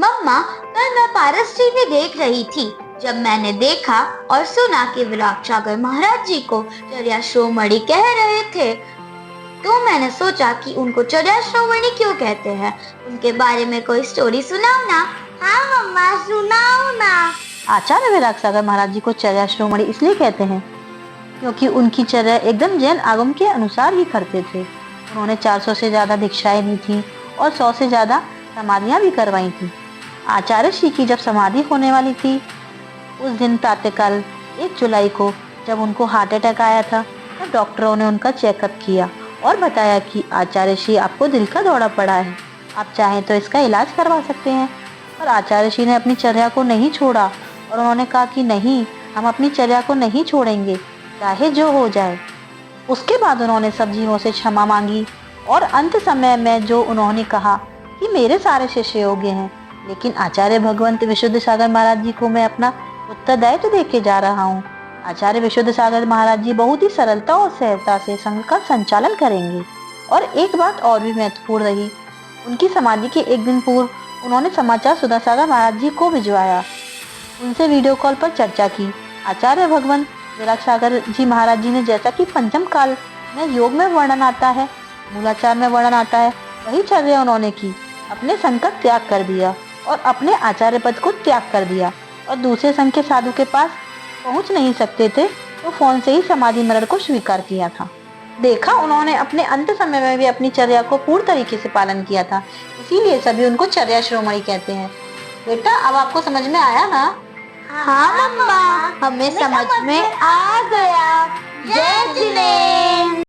मम्मा, कल मैं पारस टीवी देख रही थी। जब मैंने देखा और सुना कि विराट महाराज जी को चर्या शिरोमणि कह रहे थे, तो मैंने सोचा कि उनको चर्या शिरोमणि क्यों कहते हैं। उनके बारे में कोई स्टोरी सुनाओ ना। हाँ मम्मा, सुनाओ ना। आचार्य विराट सागर महाराज जी को चर्या शिरोमणि इसलिए कहते हैं क्योंकि उनकी चर्या एकदम जैन आगम के अनुसार ही करते थे। उन्होंने 400 से ज्यादा दीक्षाएं दी थी और 100 से ज्यादा समाधियां भी करवाई थी। आचार्य श्री की जब समाधि होने वाली थी, उस दिन प्रातःकाल 1 जुलाई को जब उनको हार्ट अटैक आया था, तब डॉक्टरों ने उनका चेकअप किया और बताया कि आचार्य श्री आपको दिल का दौरा पड़ा है, आप चाहें तो इसका इलाज करवा सकते हैं। पर आचार्य श्री ने अपनी चर्या को नहीं छोड़ा और उन्होंने कहा कि नहीं, हम अपनी चर्या को नहीं छोड़ेंगे, चाहे जो हो जाए। उसके बाद उन्होंने सब जीवों से क्षमा मांगी और अंत समय में जो उन्होंने कहा कि मेरे सारे शिष्य योग्य हैं, लेकिन आचार्य भगवंत विशुद्ध सागर महाराज जी को मैं अपना उत्तरदायित्व दे के जा रहा हूँ। आचार्य विशुद्ध सागर महाराज जी बहुत ही सरलता और सहजता से संघ का संचालन करेंगे। और एक बात और भी महत्वपूर्ण रही, उनकी समाधि के एक दिन पूर्व उन्होंने समाचार सुधा सागर महाराज जी को भिजवाया, उनसे वीडियो कॉल पर चर्चा की। आचार्य भगवंत विराट सागर जी महाराज जी ने, जैसा कि पंचम काल में योग में वर्णन आता है, मूलाचार में वर्णन आता है, वही चर्या उन्होंने की। अपने संघ का त्याग कर दिया और अपने आचार्य पद को त्याग कर दिया और दूसरे संघ के साधु के पास पहुंच नहीं सकते थे, तो फोन से ही समाधि मरण को स्वीकार किया था। देखा, उन्होंने अपने अंत समय में भी अपनी चर्या को पूर्ण तरीके से पालन किया था, इसीलिए सभी उनको चर्या शिरोमणि कहते हैं। बेटा, अब आपको समझ में आया ना? हाँ मम्मा, हमें समझ में आ गया। जय जिनेंद्र।